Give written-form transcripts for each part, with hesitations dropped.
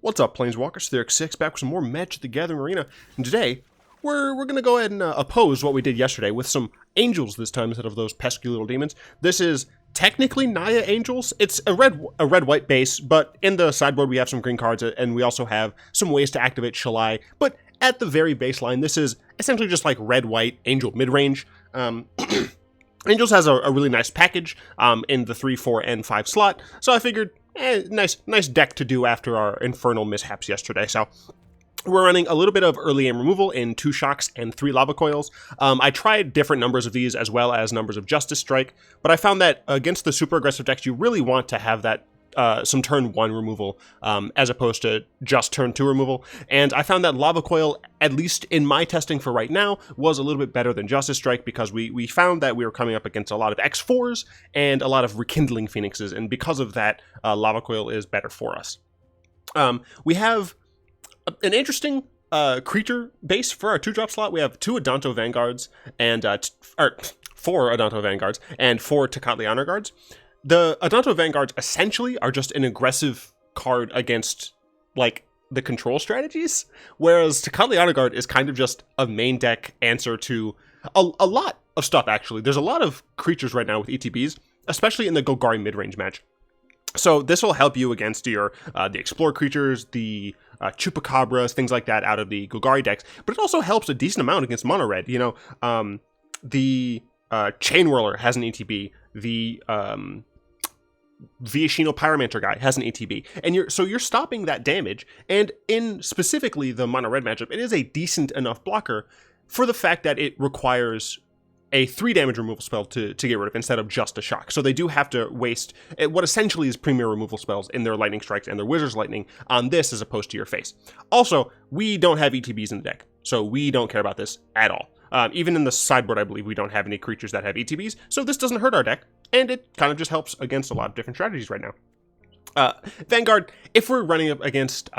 What's up, Planeswalkers? Therex6 back with some more Magic the Gathering Arena, and today we're going to go ahead and oppose what we did yesterday with some Angels this time instead of those pesky little demons. This is technically Naya Angels. It's a red-white base, but in the sideboard we have some green cards, and we also have some ways to activate Shalai. But at the very baseline, this is essentially just like red-white Angel midrange. Angels has a really nice package in the 3, 4, and 5 slot, so I figured, nice deck to do after our infernal mishaps yesterday. So we're running a little bit of early aim removal in 2 Shocks and 3 Lava Coils. I tried different numbers of these as well as numbers of Justice Strike, but I found that against the super aggressive decks, you really want to have that some turn 1 removal as opposed to just turn 2 removal. And I found that Lava Coil, at least in my testing for right now, was a little bit better than Justice Strike because we found that we were coming up against a lot of X4s and a lot of Rekindling Phoenixes, and because of that, Lava Coil is better for us. We have an interesting creature base for our 2-drop slot. We have 2 Adanto Vanguards and 4 Adanto Vanguards and 4 Tocatli Honor Guards. The Adanto Vanguards essentially are just an aggressive card against, like, the control strategies, whereas Tocatli Honor Guard is kind of just a main deck answer to a lot of stuff, actually. There's a lot of creatures right now with ETBs, especially in the Golgari midrange match. So this will help you against your the Explore creatures, the Chupacabras, things like that out of the Golgari decks, but it also helps a decent amount against Mono Red. You know, the Chain Whirler has an ETB, the Viashino Pyromancer guy has an ETB, and you're stopping that damage, and in specifically the Mono Red matchup, it is a decent enough blocker for the fact that it requires a 3 damage removal spell to get rid of instead of just a shock. So they do have to waste what essentially is premier removal spells in their Lightning Strikes and their Wizard's Lightning on this as opposed to your face. Also, we don't have ETBs in the deck, so we don't care about this at all. Even in the sideboard, I believe we don't have any creatures that have ETBs, so this doesn't hurt our deck, and it kind of just helps against a lot of different strategies right now. Vanguard, if we're running up against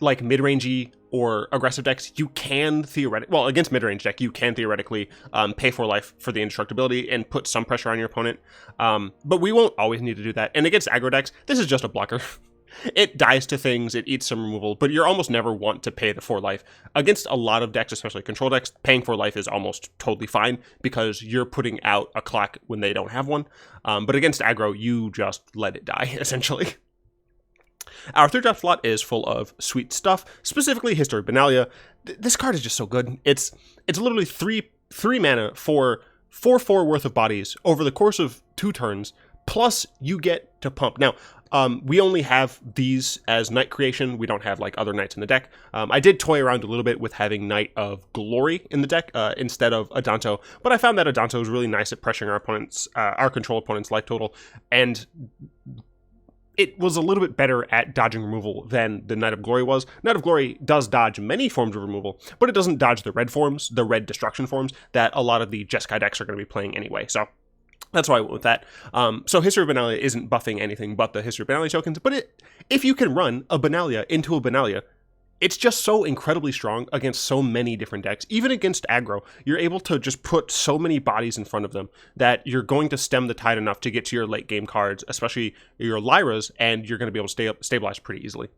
like mid-rangey or aggressive decks, you can theoretically, well, against mid-range deck, you can theoretically pay for life for the indestructibility and put some pressure on your opponent, but we won't always need to do that. And against aggro decks, this is just a blocker. It dies to things, it eats some removal, but you almost never want to pay the 4 life. Against a lot of decks, especially control decks, paying 4 life is almost totally fine because you're putting out a clock when they don't have one. But against aggro, you just let it die, essentially. Our 3-drop slot is full of sweet stuff, specifically History of Benalia. This card is just so good. It's literally 3 mana for 4/4 worth of bodies over the course of 2 turns, plus you get to pump. Now, we only have these as Knight creation. We don't have like other Knights in the deck. I did toy around a little bit with having Knight of Glory in the deck instead of Adanto, but I found that Adanto was really nice at pressuring our opponents, our control opponent's life total, and it was a little bit better at dodging removal than the Knight of Glory was. Knight of Glory does dodge many forms of removal, but it doesn't dodge the red forms, the red destruction forms that a lot of the Jeskai decks are going to be playing anyway. So that's why I went with that. So History of Benalia isn't buffing anything but the History of Benalia tokens, but if you can run a Benalia into a Benalia, it's just so incredibly strong against so many different decks. Even against aggro, you're able to just put so many bodies in front of them that you're going to stem the tide enough to get to your late game cards, especially your Lyras, and you're going to be able to stabilize pretty easily.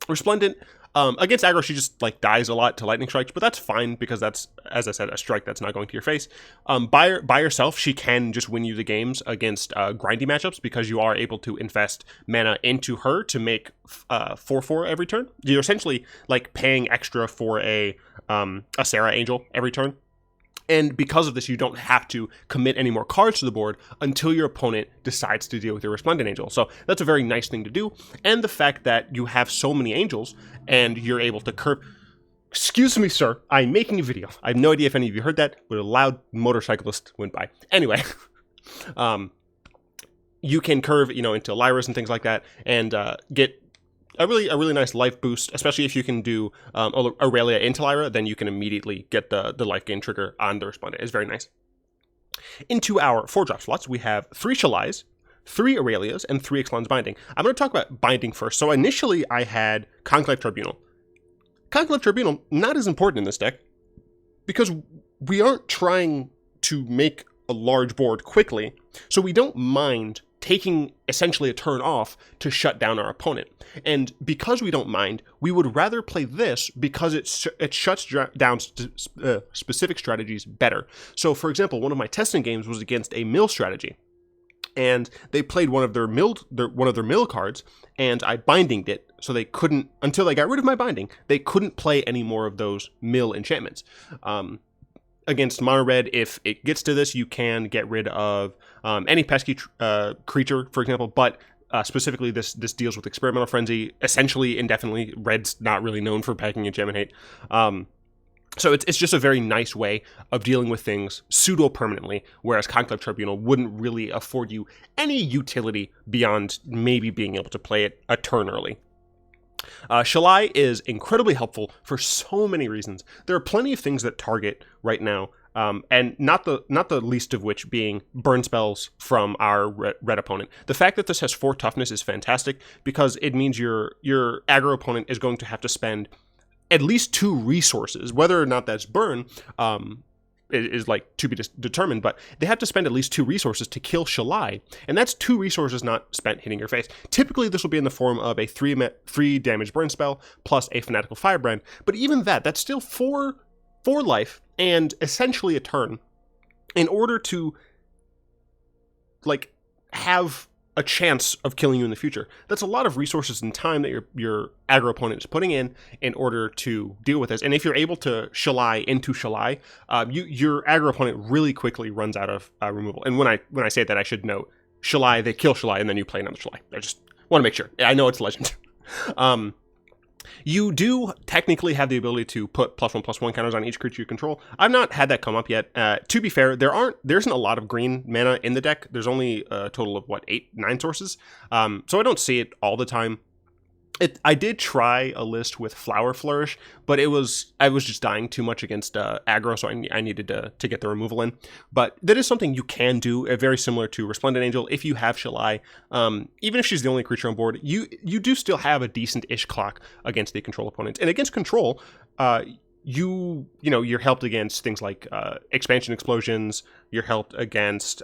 Resplendent, against aggro, she just like dies a lot to lightning strikes, but that's fine because that's, as I said, a strike that's not going to your face. By herself, she can just win you the games against grindy matchups because you are able to invest mana into her to make 4/4 every turn. You're essentially like paying extra for a Sarah Angel every turn. And because of this, you don't have to commit any more cards to the board until your opponent decides to deal with your Resplendent Angel. So that's a very nice thing to do. And the fact that you have so many angels and you're able to curve... Excuse me, sir. I'm making a video. I have no idea if any of you heard that, but a loud motorcyclist went by. Anyway, you can curve, into Lyras and things like that and get a really nice life boost, especially if you can do Aurelia into Lyra, then you can immediately get the life gain trigger on the Resplendent. It's very nice. Into our 4-drop slots, we have 3 Shalais, 3 Aurelias, and 3 Ixalan's Binding. I'm going to talk about Binding first. So initially, I had Conclave Tribunal. Conclave Tribunal, not as important in this deck, because we aren't trying to make a large board quickly, so we don't mind taking essentially a turn off to shut down our opponent. And because we don't mind, we would rather play this because it shuts down specific strategies better. So, for example, one of my testing games was against a mill strategy, and they played one of their mill cards, and I bindinged it, so they couldn't, until they got rid of my binding, they couldn't play any more of those mill enchantments. Against mono red, if it gets to this, you can get rid of any pesky creature, for example, but specifically this deals with Experimental Frenzy, essentially indefinitely. Red's not really known for packing enchantment hate. So it's just a very nice way of dealing with things pseudo-permanently, whereas Conclave Tribunal wouldn't really afford you any utility beyond maybe being able to play it a turn early. Shalai is incredibly helpful for so many reasons. There are plenty of things that target right now, and not the least of which being burn spells from our red opponent. The fact that this has 4 toughness is fantastic because it means your aggro opponent is going to have to spend at least 2 resources, whether or not that's burn. Is like to be determined, but they have to spend at least 2 resources to kill Shalai, and that's 2 resources not spent hitting your face. Typically, this will be in the form of a 3 damage burn spell plus a Fanatical Firebrand, but even that's still 4 life and essentially a turn in order to like have a chance of killing you in the future. That's a lot of resources and time that your aggro opponent is putting in order to deal with this. And if you're able to Shalai into Shalai, your aggro opponent really quickly runs out of removal. And when I say that, I should note, Shalai, they kill Shalai, and then you play another Shalai. I just want to make sure. I know it's legend. You do technically have the ability to put +1/+1 counters on each creature you control. I've not had that come up yet. To be fair, there isn't a lot of green mana in the deck. There's only a total of 8-9 sources. So I don't see it all the time. I did try a list with Flower Flourish, but I was just dying too much against aggro, so I needed to get the removal in. But that is something you can do, very similar to Resplendent Angel. If you have Shalai, even if she's the only creature on board, you do still have a decent-ish clock against the control opponents. And against control, you're helped against things like expansion explosions. You're helped against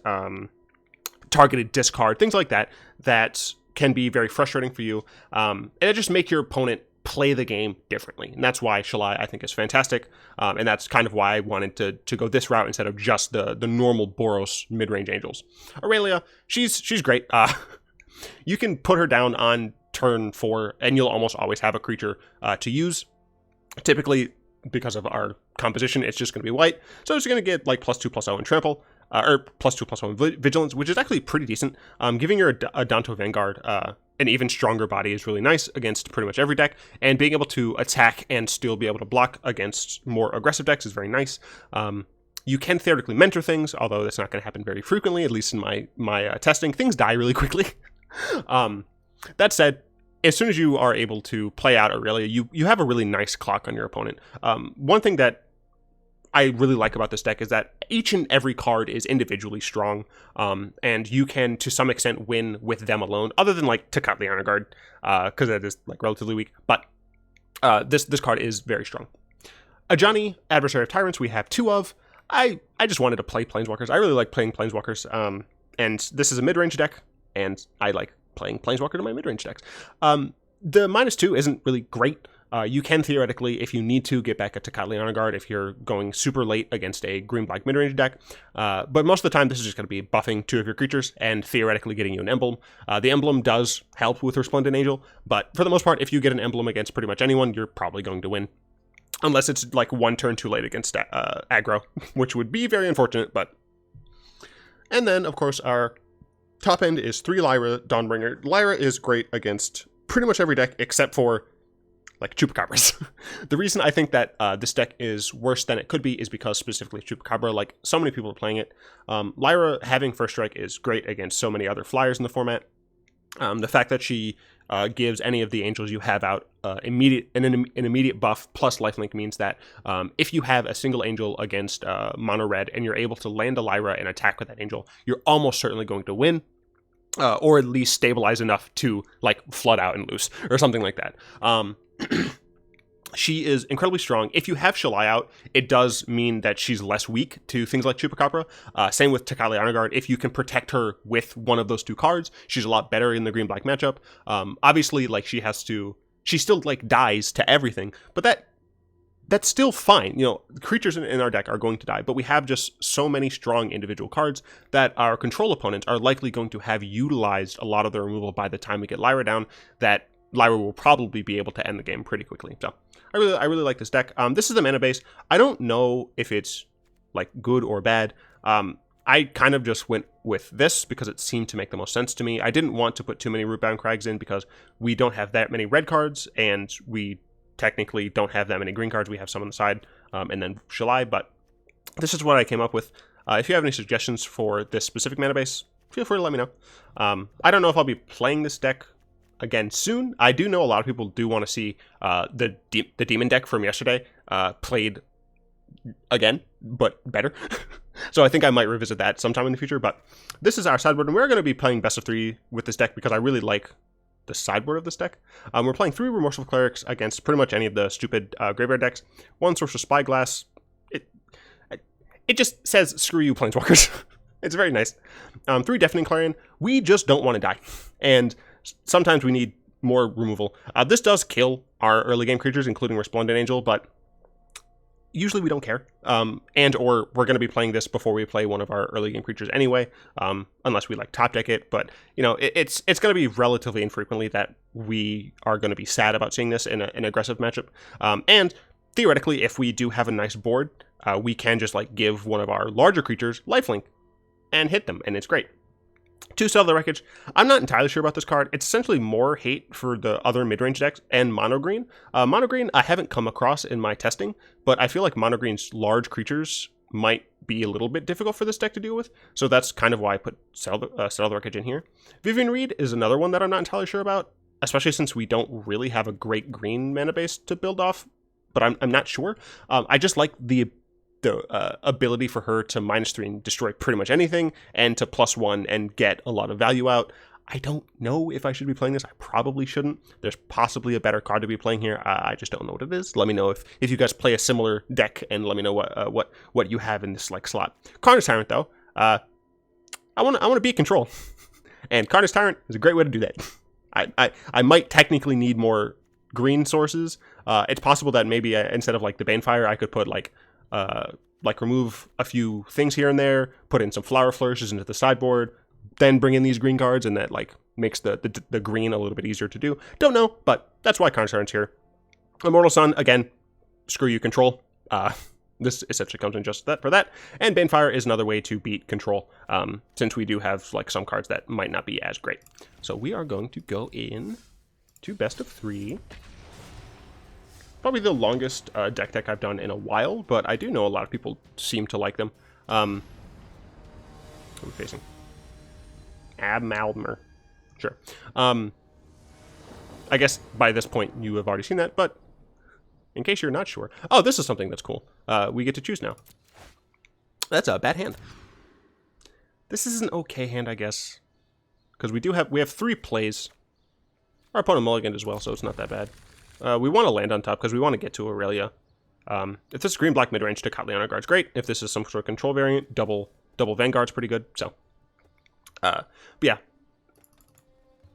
targeted discard, things like that can be very frustrating for you, and it just make your opponent play the game differently. And that's why Shalai, I think, is fantastic, and that's kind of why I wanted to go this route instead of just the normal Boros Midrange Angels. Aurelia, she's great. You can put her down on turn 4, and you'll almost always have a creature to use. Typically, because of our composition, it's just going to be white, so it's going to get like +2/+0 in trample, or +2/+0 in vigilance, which is actually pretty decent. Giving your Adanto Vanguard an even stronger body is really nice against pretty much every deck, and being able to attack and still be able to block against more aggressive decks is very nice. You can theoretically mentor things, although that's not going to happen very frequently, at least in my testing. Things die really quickly. That said, as soon as you are able to play out Aurelia, you have a really nice clock on your opponent. One thing that I really like about this deck is that each and every card is individually strong, and you can, to some extent, win with them alone, other than, like, Tocatli Honor Guard, because that is, like, relatively weak, but this card is very strong. Ajani, Adversary of Tyrants, we have 2 of. I just wanted to play Planeswalkers. I really like playing Planeswalkers, and this is a mid-range deck, and I like playing Planeswalker to my mid-range decks. The -2 isn't really great. You can theoretically, if you need to, get back a Tocatli Honor Guard if you're going super late against a green-black mid-range deck. But most of the time, this is just going to be buffing 2 of your creatures and theoretically getting you an emblem. The emblem does help with Resplendent Angel, but for the most part, if you get an emblem against pretty much anyone, you're probably going to win. Unless it's like 1 turn too late against aggro, which would be very unfortunate, but... And then, of course, our top end is 3 Lyra Dawnbringer. Lyra is great against pretty much every deck except for like Chupacabras. The reason I think that this deck is worse than it could be is because specifically Chupacabra, like so many people are playing it. Lyra having first strike is great against so many other flyers in the format. The fact that she gives any of the angels you have out an immediate buff plus lifelink means that if you have a single angel against mono red and you're able to land a Lyra and attack with that angel, you're almost certainly going to win. Or at least stabilize enough to like flood out and lose or something like that. She is incredibly strong. If you have Shalai out, it does mean that she's less weak to things like Chupacabra. Same with Tocatli Honor Guard. If you can protect her with one of those two cards, she's a lot better in the green-black matchup. Obviously, like, she still, like, dies to everything, but that's still fine. You know, creatures in our deck are going to die, but we have just so many strong individual cards that our control opponents are likely going to have utilized a lot of the removal by the time we get Lyra down, that Lyra will probably be able to end the game pretty quickly. So I really like this deck. This is the mana base. I don't know if it's like good or bad. I kind of just went with this because it seemed to make the most sense to me. I didn't want to put too many Rootbound Crags in because we don't have that many red cards, and we technically don't have that many green cards. We have some on the side, and then Shalai, but this is what I came up with. If you have any suggestions for this specific mana base, feel free to let me know. I don't know if I'll be playing this deck again soon. I do know a lot of people do want to see the demon deck from yesterday played again, but better. So I think I might revisit that sometime in the future, but this is our sideboard, and we're going to be playing best of 3 with this deck because I really like the sideboard of this deck. We're playing 3 Remorseful Clerics against pretty much any of the stupid graveyard decks. 1 Sorcerous Spyglass. It just says, screw you, Planeswalkers. It's very nice. 3 Deafening Clarion. We just don't want to die, and sometimes we need more removal. This does kill our early game creatures, including Resplendent Angel, but usually we don't care. And or we're going to be playing this before we play one of our early game creatures anyway, unless we like top deck it. But you know, it's going to be relatively infrequently that we are going to be sad about seeing this in an aggressive matchup. And theoretically, if we do have a nice board, we can just like give one of our larger creatures lifelink and hit them, and it's great. 2 Sell the Wreckage. I'm not entirely sure about this card. It's essentially more hate for the other mid-range decks and mono green. Mono green I haven't come across in my testing, but I feel like mono green's large creatures might be a little bit difficult for this deck to deal with. So that's kind of why I put Sell the Wreckage in here. Vivien Reid is another one that I'm not entirely sure about, especially since we don't really have a great green mana base to build off, but I'm not sure. I just like the ability for her to -3 and destroy pretty much anything, and to +1 and get a lot of value out. I don't know if I should be playing this. I probably shouldn't. There's possibly a better card to be playing here. I just don't know what it is. Let me know if you guys play a similar deck, and let me know what you have in this like slot. Carnage Tyrant though, I want to be in control, and Carnage Tyrant is a great way to do that. I might technically need more green sources. It's possible that maybe instead of like the Banefire, I could put like remove a few things here and there, put in some Flower Flourishes into the sideboard, then bring in these green cards, and that like makes the green a little bit easier to do. Don't know, but that's why Carnage Tyrant's here. Immortal Sun, again, screw you, control. This essentially comes in just for that. And Banefire is another way to beat control, since we do have like some cards that might not be as great. So we are going to go in to best of 3. Probably the longest DeckTech I've done in a while, but I do know a lot of people seem to like them. Who are we facing? Abmalmer. Sure. I guess by this point you have already seen that, but in case you're not sure. Oh, this is something that's cool. We get to choose now. That's a bad hand. This is an okay hand, I guess. Because we have 3 plays. Our opponent mulliganed as well, so it's not that bad. We want to land on top because we want to get to Aurelia. If this is green-black mid-range, Tocatli Honor Guard's great. If this is some sort of control variant, double Vanguard's pretty good. So, but yeah.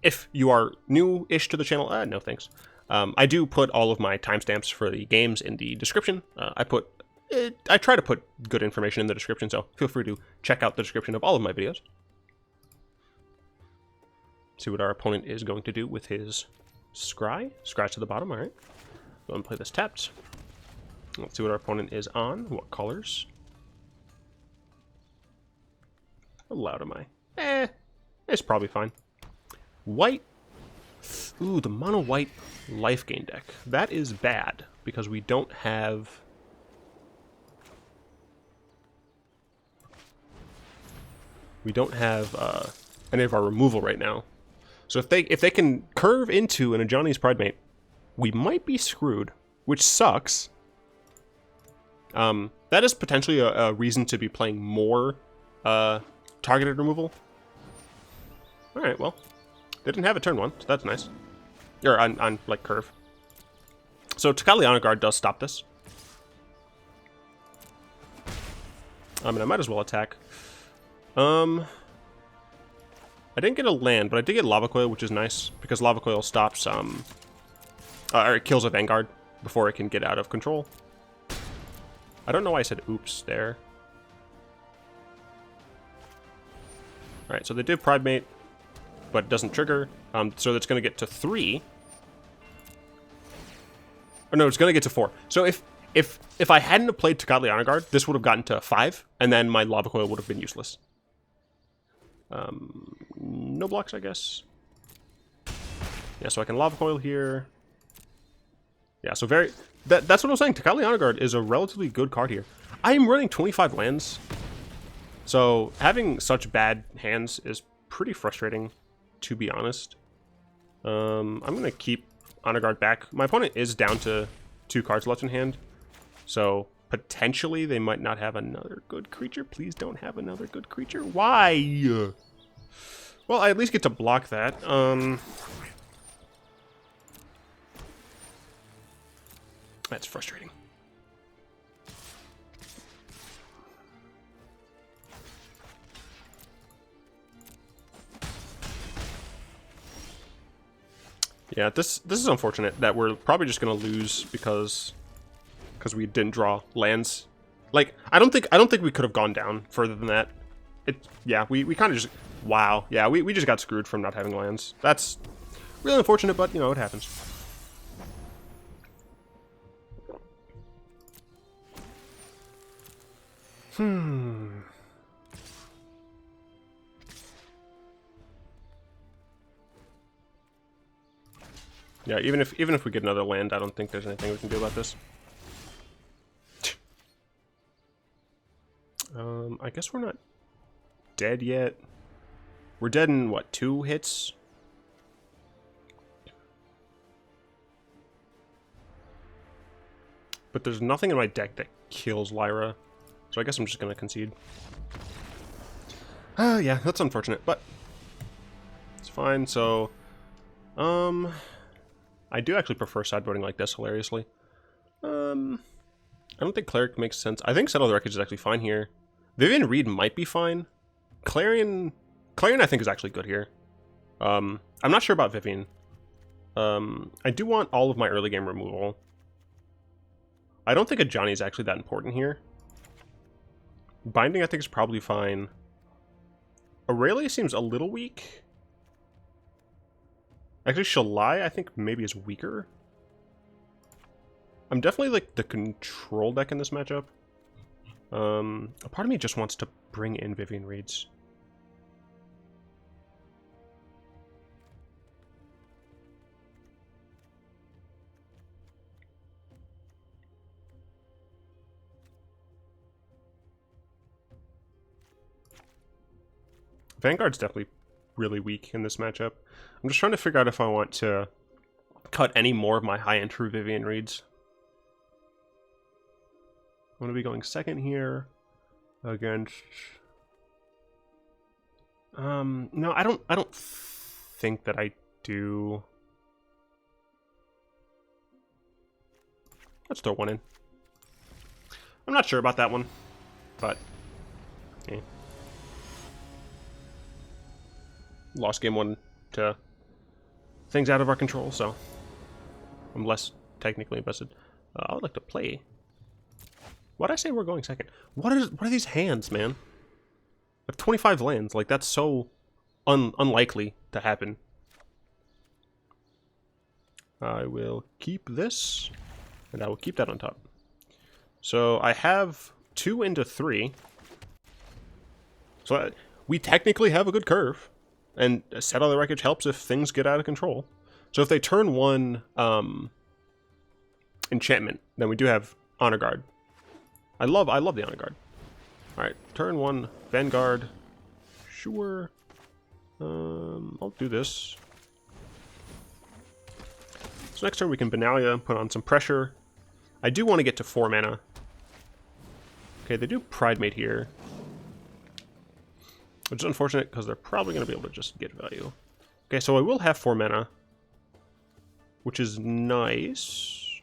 If you are new-ish to the channel, no thanks. I do put all of my timestamps for the games in the description. I try to put good information in the description, so feel free to check out the description of all of my videos. See what our opponent is going to do with his Scry. Scratch to the bottom, alright. Go and play this tapped. Let's see what our opponent is on. What colors? How loud am I? It's probably fine. White. Ooh, the mono white Lifegain deck. That is bad because we don't have any of our removal right now. So if they can curve into an Ajani's Pridemate, we might be screwed, which sucks. That is potentially a reason to be playing more targeted removal. Alright, well, they didn't have a turn 1, so that's nice. Or on like curve. So Tocatli Honor Guard does stop this. I mean, I might as well attack. I didn't get a land, but I did get Lava Coil, which is nice, because Lava Coil stops, or it kills a Vanguard before it can get out of control. I don't know why I said oops there. Alright, so they did Pride Mate, but it doesn't trigger, so that's going to get to 3. Or no, it's going to get to 4. So if I hadn't have played Tocatli Honor Guard, this would have gotten to 5, and then my Lava Coil would have been useless. No blocks, I guess. Yeah, so I can Lava Coil here. Yeah, so that's what I was saying. Tocatli Honor Guard is a relatively good card here. I am running 25 lands, so having such bad hands is pretty frustrating, to be honest. I'm gonna keep Honor Guard back. My opponent is down to 2 cards left in hand, so potentially they might not have another good creature. Please don't have another good creature. Why? Well, I at least get to block that. That's frustrating. Yeah, this is unfortunate that we're probably just gonna lose because we didn't draw lands. Like, I don't think we could have gone down further than that. Yeah, we kind of just, wow. Yeah, we just got screwed from not having lands. That's really unfortunate, but you know, it happens. Yeah, even if we get another land, I don't think there's anything we can do about this. I guess we're not dead yet. We're dead in, what, 2 hits? But there's nothing in my deck that kills Lyra, so I guess I'm just gonna concede. Yeah, that's unfortunate, but it's fine. So, I do actually prefer sideboarding like this, hilariously. I don't think Cleric makes sense. I think Settle the Wreckage is actually fine here. Vivien Reid might be fine. Clarion I think is actually good here. I'm not sure about Vivien. I do want all of my early game removal. I don't think Ajani is actually that important here. Binding I think is probably fine. Aurelia seems a little weak. Actually, Shalai I think maybe is weaker. I'm definitely like the control deck in this matchup. A part of me just wants to bring in Vivien Reids. Vanguard's definitely really weak in this matchup. I'm just trying to figure out if I want to cut any more of my high-entry Vivien Reids. I'm going to be going second here against... no, I don't think that I do. Let's throw one in. I'm not sure about that one, but... okay. Lost game 1 to things out of our control, so I'm less technically invested. I would like to play. Why'd I say we're going second? What are these hands, man? I have 25 lands. Like, that's so unlikely to happen. I will keep this, and I will keep that on top. So I have 2 into 3. So we technically have a good curve. And Settle the Wreckage helps if things get out of control. So if they turn 1 enchantment, then we do have Honor Guard. I love the Honor Guard. Alright, turn 1 Vanguard. Sure. I'll do this. So next turn we can Benalia, put on some pressure. I do want to get to 4 mana. Okay, they do Pride Mate here. Which is unfortunate, because they're probably going to be able to just get value. Okay, so I will have 4 mana. Which is nice.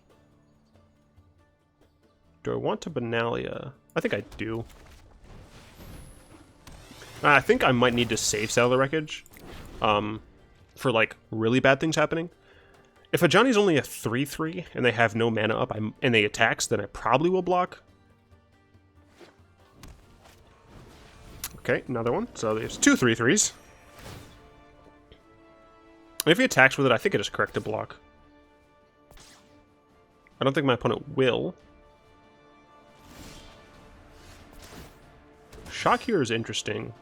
Do I want to Benalia? I think I do. I think I might need to save Sail the Wreckage for, like, really bad things happening. If Ajani's only a 3/3 and they have no mana up and they attacks, then I probably will block. Okay, another one. So there's 2 3/3s. And if he attacks with it, I think it is correct to block. I don't think my opponent will. Shock here is interesting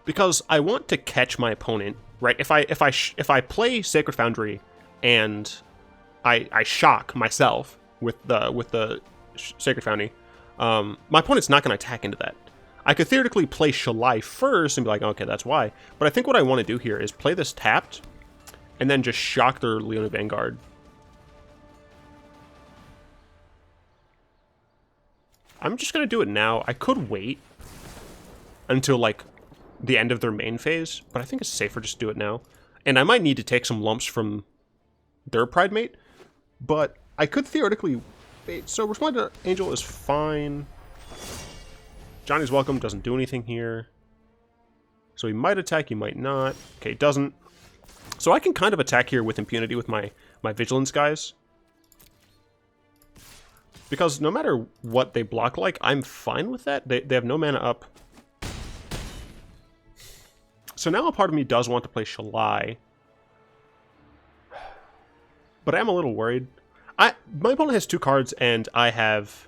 because I want to catch my opponent, right? If I play Sacred Foundry and I shock myself with the Sacred Foundry, my opponent's not going to attack into that. I could theoretically play Shalai first and be like, okay, that's why. But I think what I want to do here is play this tapped and then just shock their Lyra Vanguard. I'm just going to do it now. I could wait until, like, the end of their main phase, but I think it's safer just to do it now. And I might need to take some lumps from their Pride Mate, but I could theoretically wait. So Resplendent Angel is fine. Johnny's welcome, doesn't do anything here. So he might attack, he might not. Okay, doesn't. So I can kind of attack here with impunity with my Vigilance guys. Because no matter what they block like, I'm fine with that. They have no mana up. So now a part of me does want to play Shalai. But I am a little worried. My opponent has 2 cards and I have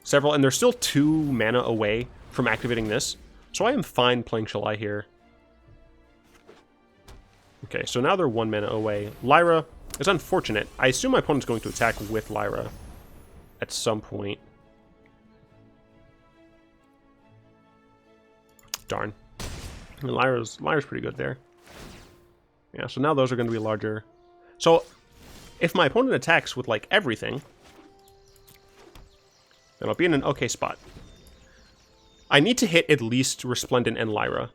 several, and they're still 2 mana away from activating this. So I am fine playing Shalai here. Okay, so now they're 1 mana away. Lyra is unfortunate. I assume my opponent's going to attack with Lyra at some point. Darn. And Lyra's pretty good there. Yeah, so now those are going to be larger. So if my opponent attacks with, like, everything, then I'll be in an okay spot. I need to hit at least Resplendent and Lyra.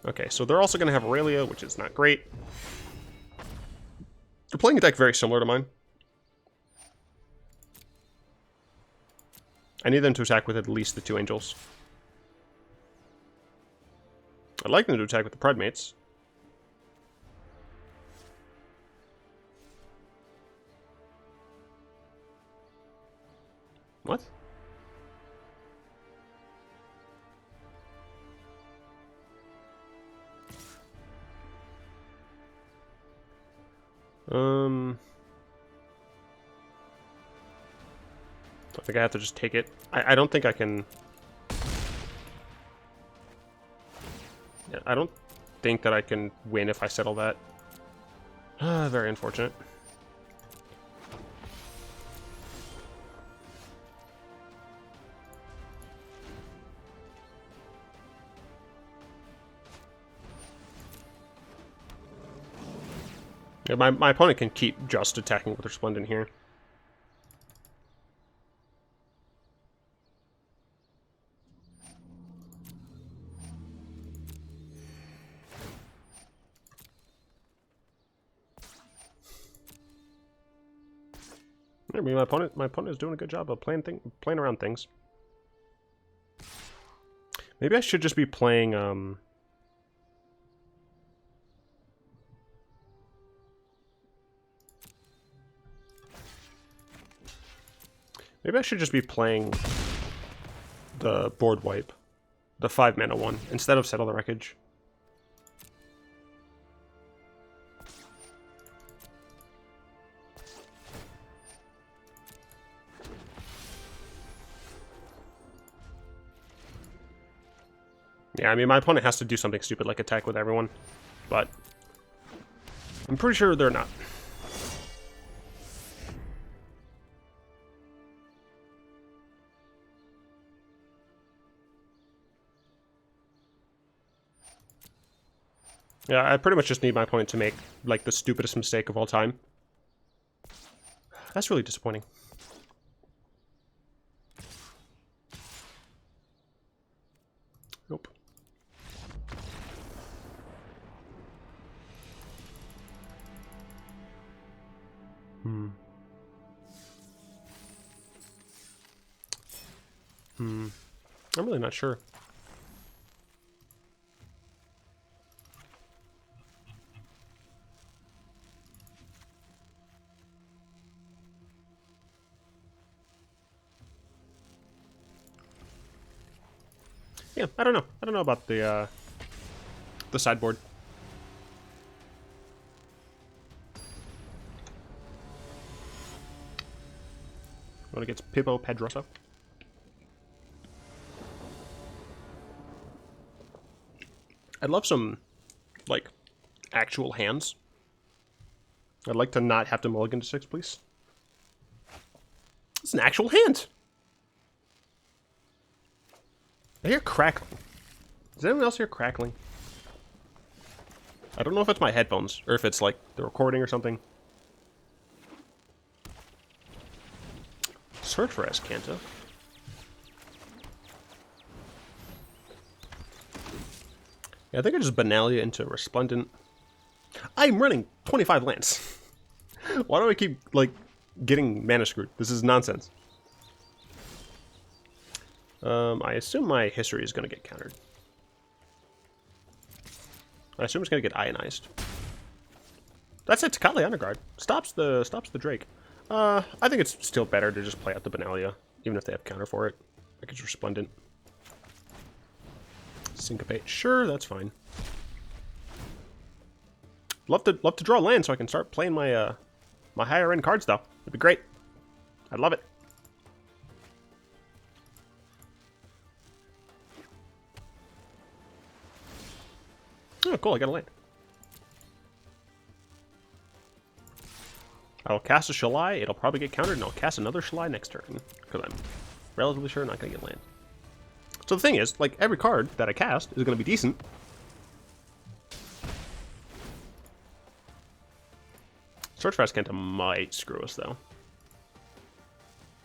Okay, so they're also going to have Aurelia, which is not great. They're playing a deck very similar to mine. I need them to attack with at least the 2 angels. I'd like them to attack with the Pride Mates. What? I think I have to just take it. I don't think I can... Yeah, I don't think that I can win if I settle that. Very unfortunate. Yeah, my opponent can keep just attacking with Resplendent here. I mean, my opponent is doing a good job of playing around things. Maybe I should just be playing maybe I should just be playing the board wipe, the 5 mana one, instead of Settle the Wreckage. Yeah, I mean, my opponent has to do something stupid like attack with everyone, but I'm pretty sure they're not. Yeah, I pretty much just need my opponent to make, like, the stupidest mistake of all time. That's really disappointing. Nope. I'm really not sure. Yeah, I don't know. I don't know about the sideboard. Going against Pippo Pedroso. I'd love some, like, actual hands. I'd like to not have to mulligan to 6, please. It's an actual hand! I hear crackling. Does anyone else hear crackling? I don't know if it's my headphones, or if it's, like, the recording or something. Search for Azcanta. Yeah, I think I just Benalia into Resplendent. I'm running 25 lands. Why do I keep, like, getting mana screwed? This is nonsense. I assume my history is going to get countered. I assume it's going to get ionized. That's it. Tocatli Underguard stops the Drake. I think it's still better to just play out the Benalia, even if they have counter for it. Like it's Resplendent. Syncopate. Sure, that's fine. Love to draw land so I can start playing my my higher end cards though. It'd be great. I'd love it. Oh, cool! I got a land. I'll cast a Shalai, it'll probably get countered, and I'll cast another Shalai next turn, because I'm relatively sure I'm not going to get land. So the thing is, like, every card that I cast is going to be decent. Search for Azcanta might screw us, though.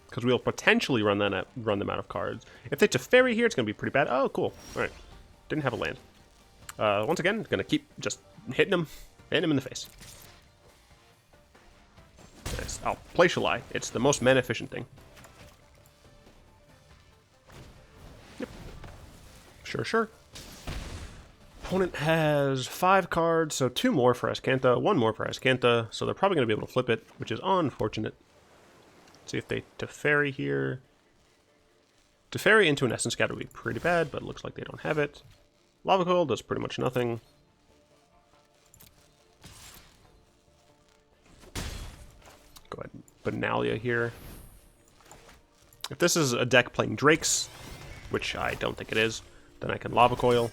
Because we'll potentially run them out of cards. If they Teferi here, it's going to be pretty bad. Oh, cool. Alright. Didn't have a land. Once again, going to keep just hitting him in the face. Nice. I'll play Shalai. It's the most mana efficient thing. Yep. Sure. Opponent has 5 cards, so 2 more for Azcanta, 1 more for Azcanta, so they're probably going to be able to flip it, which is unfortunate. Let's see if they Teferi here. Teferi into an Essence Scatter would be pretty bad, but it looks like they don't have it. Lava Coil does pretty much nothing. Go ahead and Benalia here. If this is a deck playing Drakes, which I don't think it is, then I can Lava Coil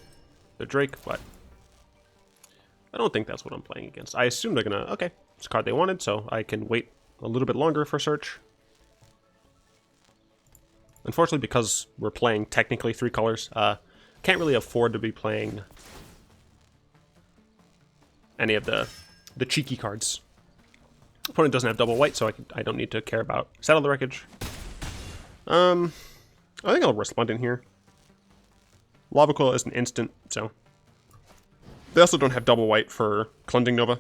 the Drake, but I don't think that's what I'm playing against. I assume they're gonna, okay, it's a card they wanted, so I can wait a little bit longer for search. Unfortunately, because we're playing technically 3 colors, can't really afford to be playing any of the cheeky cards. Opponent doesn't have double white, so I don't need to care about Settle the Wreckage. I think I'll Resplendent here. Lava Coil is an instant, so they also don't have double white for Cleansing Nova.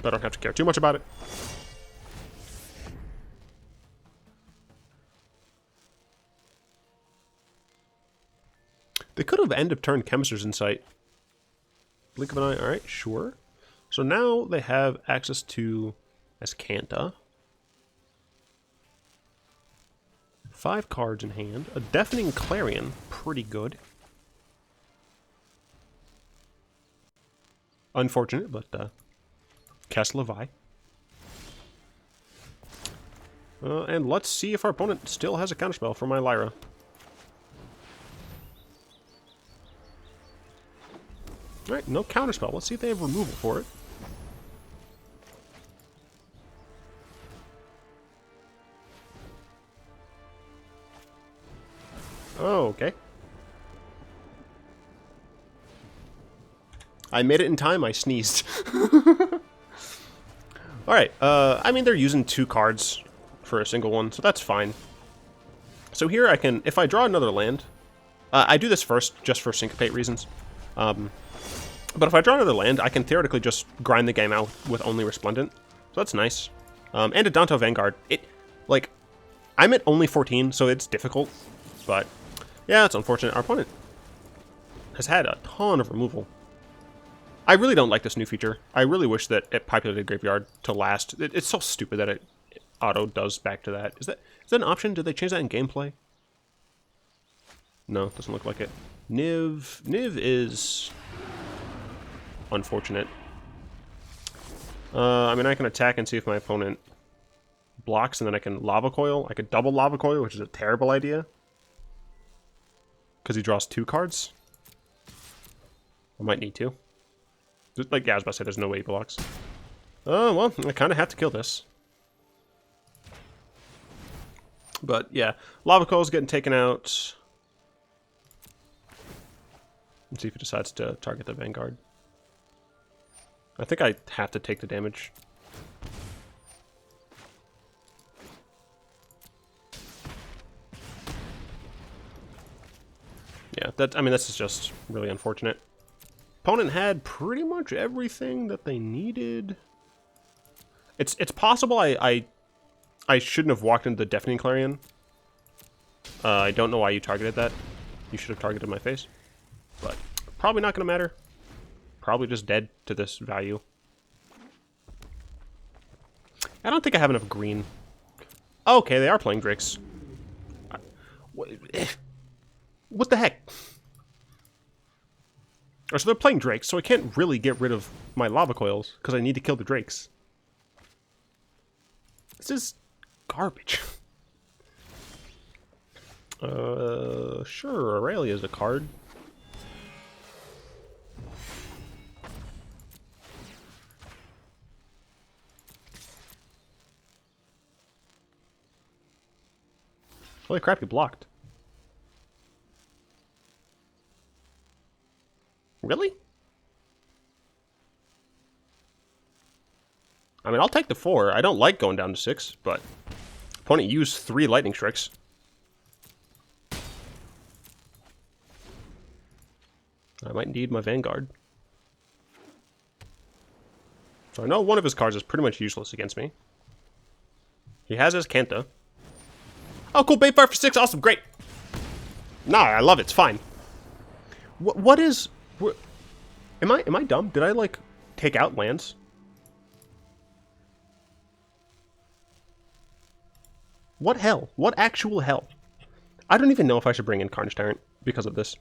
I don't have to care too much about it. They could have end of turn Chemist's Insight. Blink of an eye, alright, sure. So now they have access to Azcanta. 5 cards in hand. A Deafening Clarion, pretty good. Unfortunate, but cast Levi. And let's see if our opponent still has a counterspell for my Lyra. Alright, no counterspell. Let's see if they have removal for it. Oh, okay. I made it in time, I sneezed. Alright, I mean, they're using 2 cards for a single one, so that's fine. So here I can, if I draw another land, I do this first just for syncopate reasons. But if I draw another land, I can theoretically just grind the game out with only Resplendent. So that's nice. And Adanto Vanguard. Like, I'm at only 14, so it's difficult. But, yeah, it's unfortunate. Our opponent has had a ton of removal. I really don't like this new feature. I really wish that it populated Graveyard to last. It's so stupid that it auto does back to that. Is that an option? Did they change that in gameplay? No, doesn't look like it. Niv is unfortunate. I mean, I can attack and see if my opponent blocks, and then I can Lava Coil. I could double Lava Coil, which is a terrible idea. Because he draws 2 cards. I might need to. Like, yeah, I was about to say, there's no way he blocks. Oh, well, I kind of have to kill this. But, yeah, Lava Coil's getting taken out. Let's see if he decides to target the Vanguard. I think I have to take the damage. Yeah, I mean, this is just really unfortunate. Opponent had pretty much everything that they needed. It's possible I shouldn't have walked into the Deafening Clarion. I don't know why you targeted that. You should have targeted my face. But probably not going to matter. Probably just dead to this value. I don't think I have enough green. Okay, they are playing Drakes. What the heck? Oh, so they're playing Drakes, so I can't really get rid of my Lava Coils, because I need to kill the Drakes. This is garbage. Sure, Aurelia is a card. Holy crap, you blocked. Really? I mean, I'll take the 4. I don't like going down to 6, but opponent used 3 lightning strikes. I might need my Vanguard. So I know one of his cards is pretty much useless against me. He has his Kanta. Oh, cool, Bait Fire for 6, awesome, great. Nah, I love it, it's fine. What is... Am I dumb? Did I, like, take out lands? What hell? What actual hell? I don't even know if I should bring in Carnage Tyrant because of this.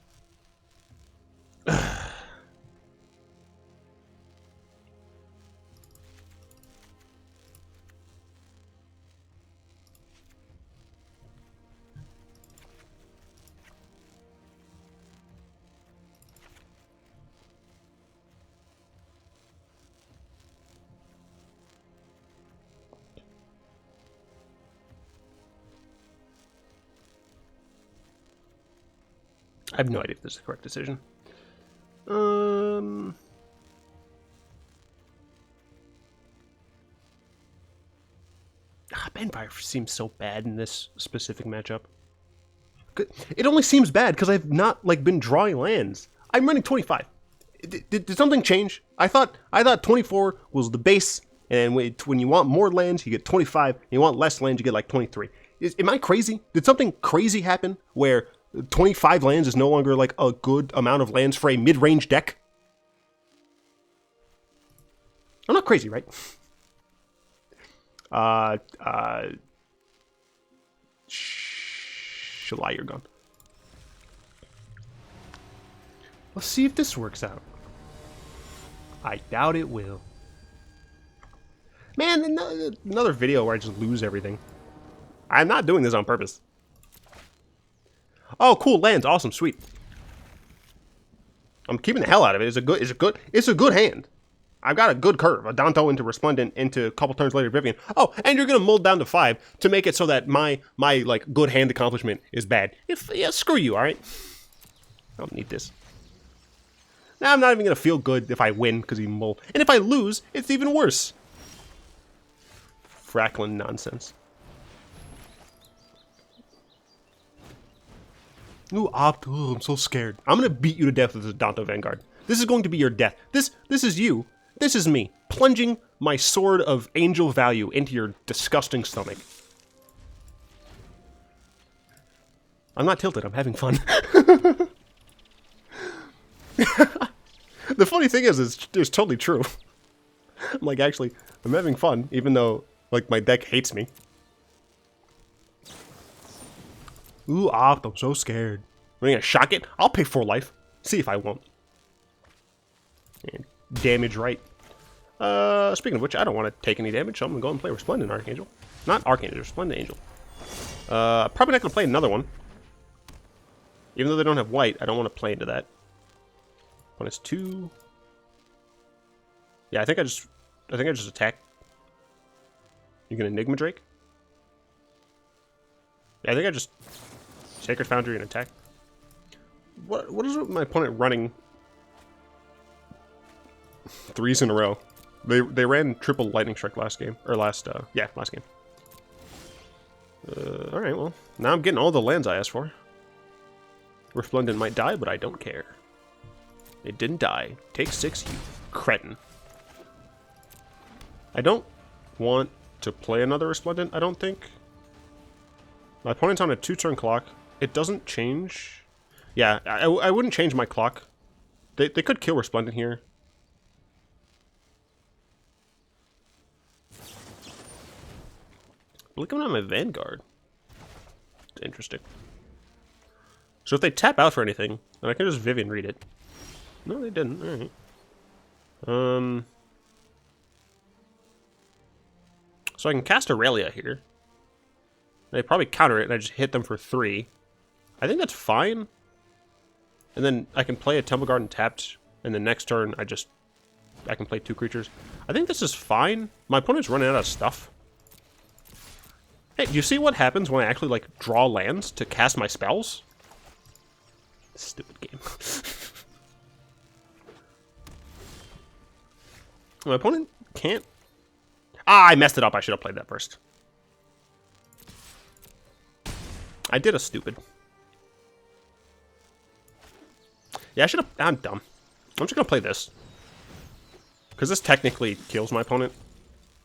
I have no idea if this is the correct decision. Banebriar seems so bad in this specific matchup. It only seems bad because I've not like been drawing lands. I'm running 25. Did something change? I thought 24 was the base, and when you want more lands, you get 25. And you want less lands, you get like 23. Am I crazy? Did something crazy happen where 25 lands is no longer like a good amount of lands for a mid-range deck? I'm not crazy, right? Shalai, you're gone. Let's see if this works out. I doubt it will. Man, another video where I just lose everything. I'm not doing this on purpose. Oh, cool, lands, awesome, sweet. I'm keeping the hell out of it. It's a good hand. I've got a good curve. Adanto into Resplendent into a couple turns later Vivien. Oh, and you're gonna mold down to 5 to make it so that my like good hand accomplishment is bad. Yeah, screw you, alright? I don't need this. Now I'm not even gonna feel good if I win because he mold. And if I lose, it's even worse. Frackling nonsense. Ooh, I'm so scared. I'm gonna beat you to death with this Adanto Vanguard. This is going to be your death. This is you. This is me. plunging my sword of angel value into your disgusting stomach. I'm not tilted, I'm having fun. The funny thing is, it's totally true. I'm like, actually, I'm having fun, even though, like, my deck hates me. Ooh, Opt, I'm so scared. We're gonna shock it? I'll pay 4 life. See if I won't. And damage right. Speaking of which, I don't want to take any damage, so I'm gonna go and play Resplendent Archangel. Not Archangel, Resplendent Angel. Probably not gonna play another one. Even though they don't have white, I don't want to play into that. One is 2. Yeah, I think I just attack. You can Enigma Drake? Yeah, I think I just Sacred Foundry and attack. What is my opponent running 3s in a row? They ran triple Lightning Strike last game. Or last game. Alright, well, now I'm getting all the lands I asked for. Resplendent might die, but I don't care. It didn't die. Take 6, you cretin. I don't want to play another Resplendent, I don't think. My opponent's on a 2-turn clock. It doesn't change. Yeah, I wouldn't change my clock. They could kill Resplendent here. Look at my Vanguard. It's interesting. So if they tap out for anything, then I can just Vivien Reid it. No, they didn't. Alright. So I can cast Aurelia here. They probably counter it, and I just hit them for 3. I think that's fine. And then I can play a Temple Garden tapped, and the next turn I can play 2 creatures. I think this is fine. My opponent's running out of stuff. Hey, do you see what happens when I actually, like, draw lands to cast my spells? Stupid game. My opponent can't... Ah, I messed it up. I should have played that first. I did a stupid. Yeah, I should have... I'm dumb. I'm just going to play this. Because this technically kills my opponent.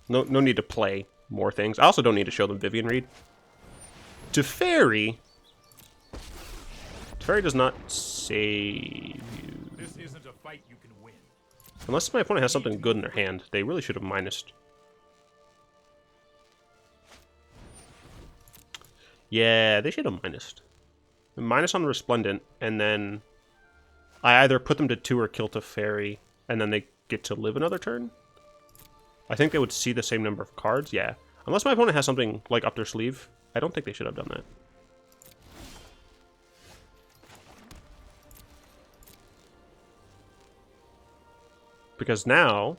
No need to play more things. I also don't need to show them Vivien Reid. Teferi does not save you. This isn't a fight you can win. Unless my opponent has something good in their hand. They really should have minused. Yeah, they should have minused. Minus on the Resplendent, and then I either put them to 2 or kill Teferi, and then they get to live another turn. I think they would see the same number of cards, yeah. Unless my opponent has something, like, up their sleeve. I don't think they should have done that. Because now...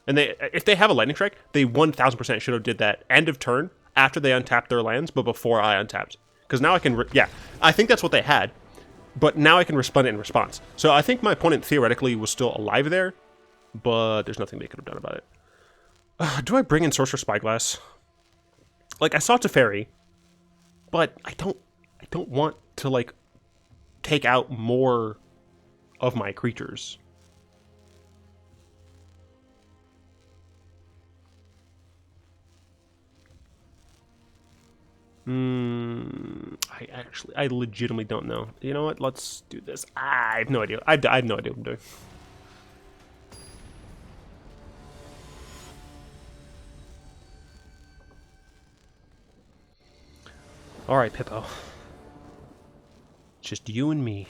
And if they have a Lightning Strike, they 1000% should have did that end of turn after they untapped their lands, but before I untapped. Because now I can... Yeah, I think that's what they had. But now I can Resplendent in response. So I think my opponent theoretically was still alive there, but there's nothing they could have done about it. Do I bring in Sorcerous Spyglass? Like, I saw Teferi, but I don't want to, like, take out more of my creatures. I legitimately don't know. You know what? Let's do this. I have no idea. I have no idea what I'm doing. Alright, Pippo. Just you and me.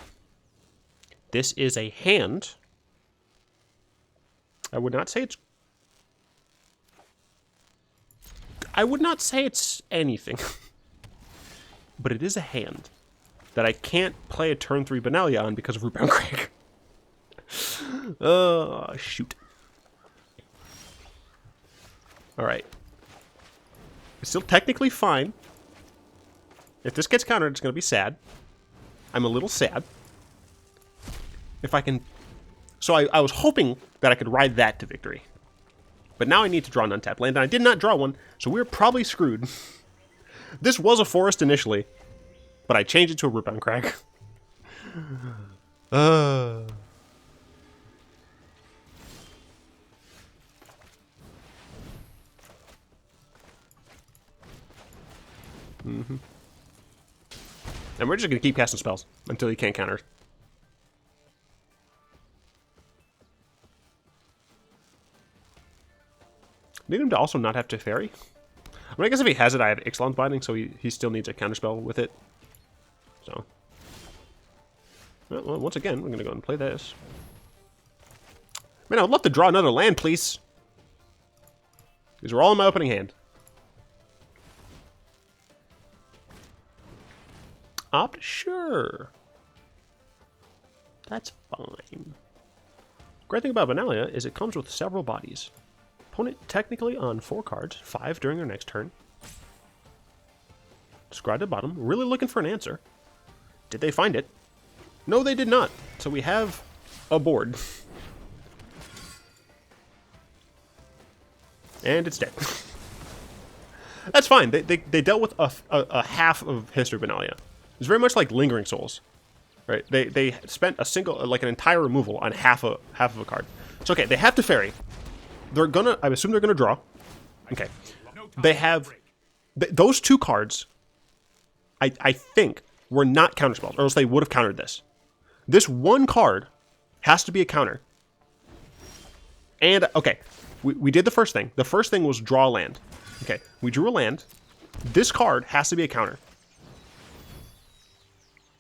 This is a hand. I would not say it's anything. But it is a hand that I can't play a turn 3 Benalia on because of Rootbound Crag. Oh, shoot. Alright. It's still technically fine. If this gets countered, it's going to be sad. I'm a little sad. If I can... So I was hoping that I could ride that to victory. But now I need to draw an untapped land, and I did not draw one, so we're probably screwed. This was a forest initially, but I changed it to a Rootbound Crag. Mm-hmm. And we're just going to keep casting spells until he can't counter. Need him to also not have Teferi. I mean, I guess if he has it, I have Ixalan's Binding, so he still needs a counterspell with it. So. Well, once again, we're going to go and play this. Man, I would love to draw another land, please. These are all in my opening hand. Opt? Sure. That's fine. Great thing about Benalia is it comes with several bodies. Opponent technically on 4 cards, 5 during their next turn. Scry to the bottom, really looking for an answer. Did they find it? No, they did not. So we have a board. And it's dead. That's fine. They dealt with a half of History of Benalia. It's very much like Lingering Souls. Right? They spent a single, like an entire removal on half of a card. So okay, they have Teferi. They're gonna, I assume they're gonna draw. Okay. They have, those 2 cards, I think, were not counterspells, or else they would have countered this. This 1 card has to be a counter. And, okay, we did the first thing. The first thing was draw a land. Okay, we drew a land. This card has to be a counter.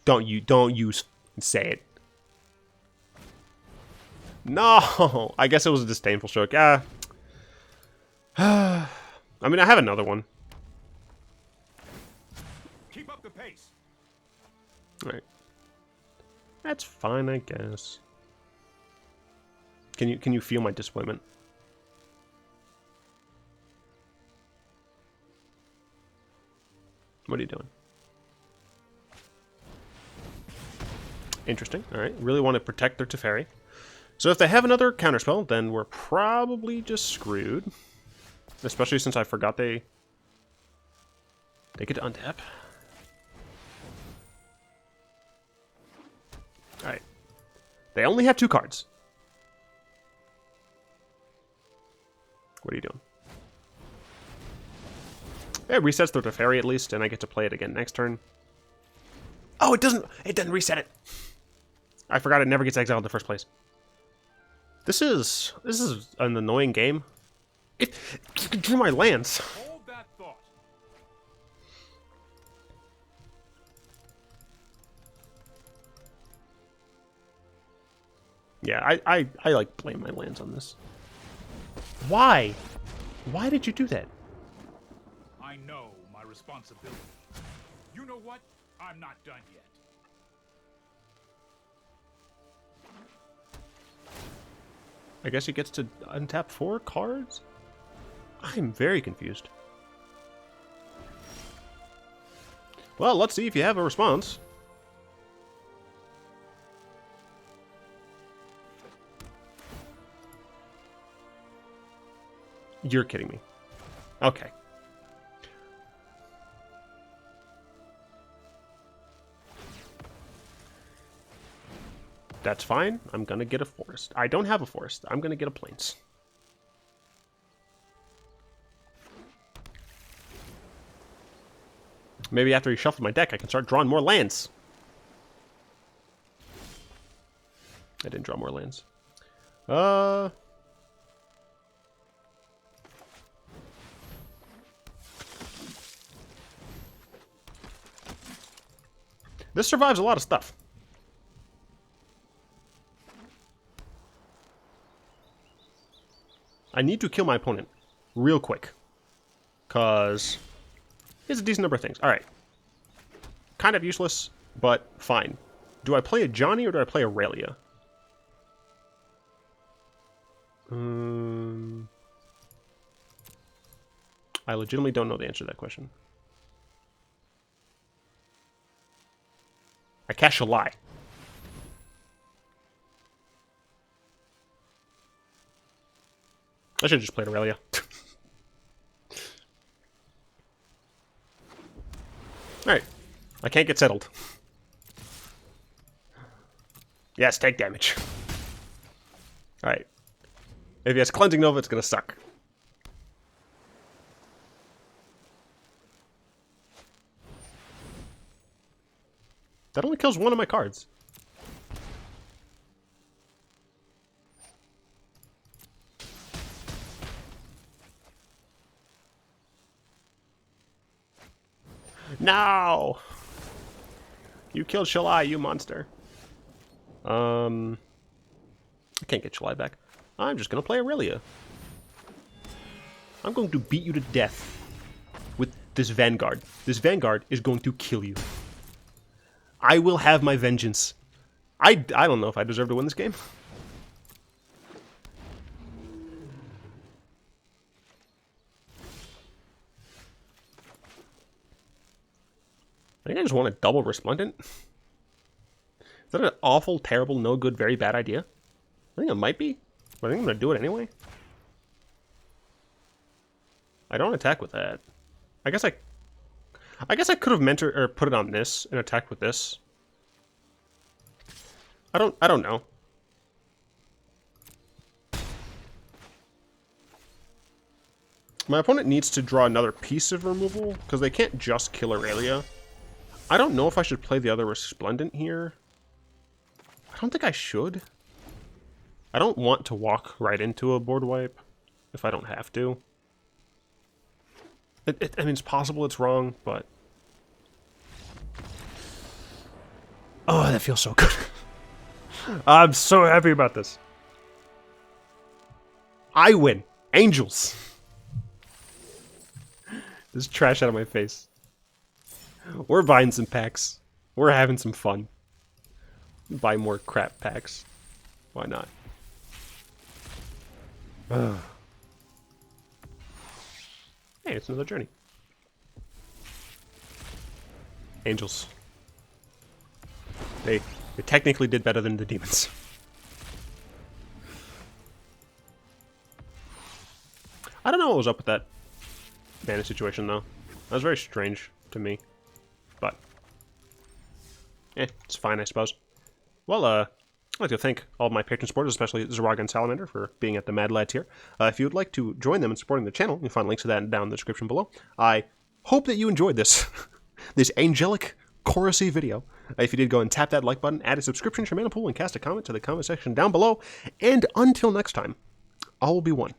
Don't you say it. No, I guess it was a disdainful stroke. I mean, I have another one. Keep up the pace. All right, that's fine, I guess. Can you feel my disappointment? What are you doing? Interesting. All right, really want to protect their Teferi. So if they have another counterspell, then we're probably just screwed. Especially since I forgot they get to untap. Alright. They only have 2 cards. What are you doing? It resets their Teferi at least, and I get to play it again next turn. Oh, it doesn't reset it. I forgot it never gets exiled in the first place. This is an annoying game. You can drew my lands. Hold that thought. Yeah, I like blame my lands on this. Why? Why did you do that? I know my responsibility. You know what? I'm not done yet. I guess he gets to untap 4 cards? I'm very confused. Well, let's see if you have a response. You're kidding me. Okay. That's fine. I'm gonna get a forest. I don't have a forest. I'm gonna get a plains. Maybe after he shuffled my deck, I can start drawing more lands. I didn't draw more lands. This survives a lot of stuff. I need to kill my opponent real quick. Because it's a decent number of things. Alright. Kind of useless, but fine. Do I play Ajani or do I play Aurelia? I legitimately don't know the answer to that question. I cast Shalai. I should have just played Aurelia. Alright. I can't get settled. Yes, take damage. Alright. If he has Cleansing Nova, it's gonna suck. That only kills one of my cards. No! You killed Shalai, you monster. I can't get Shalai back. I'm just gonna play Aurelia. I'm going to beat you to death with this Vanguard. This Vanguard is going to kill you. I will have my vengeance. I don't know if I deserve to win this game. I think I just want a double Resplendent. Is that an awful, terrible, no good, very bad idea? I think it might be, but I think I'm going to do it anyway. I don't attack with that. I guess I could have meant or put it on this and attacked with this. I don't know. My opponent needs to draw another piece of removal because they can't just kill Aurelia. I don't know if I should play the other Resplendent here. I don't think I should. I don't want to walk right into a board wipe if I don't have to. I mean, it's possible it's wrong, but... Oh, that feels so good. I'm so happy about this. I win. Angels. This trash out of my face. We're buying some packs. We're having some fun. Buy more crap packs. Why not? Hey, it's another journey. Angels. They technically did better than the demons. I don't know what was up with that mana situation, though. That was very strange to me. But, it's fine, I suppose. Well, I'd like to thank all of my patron supporters, especially Zeraga and Salamander, for being at the Mad Lad tier. If you would like to join them in supporting the channel, you'll find links to that down in the description below. I hope that you enjoyed this, this angelic, chorusy video. If you did, go and tap that like button, add a subscription to your mana pool, and cast a comment to the comment section down below. And until next time, all will be one.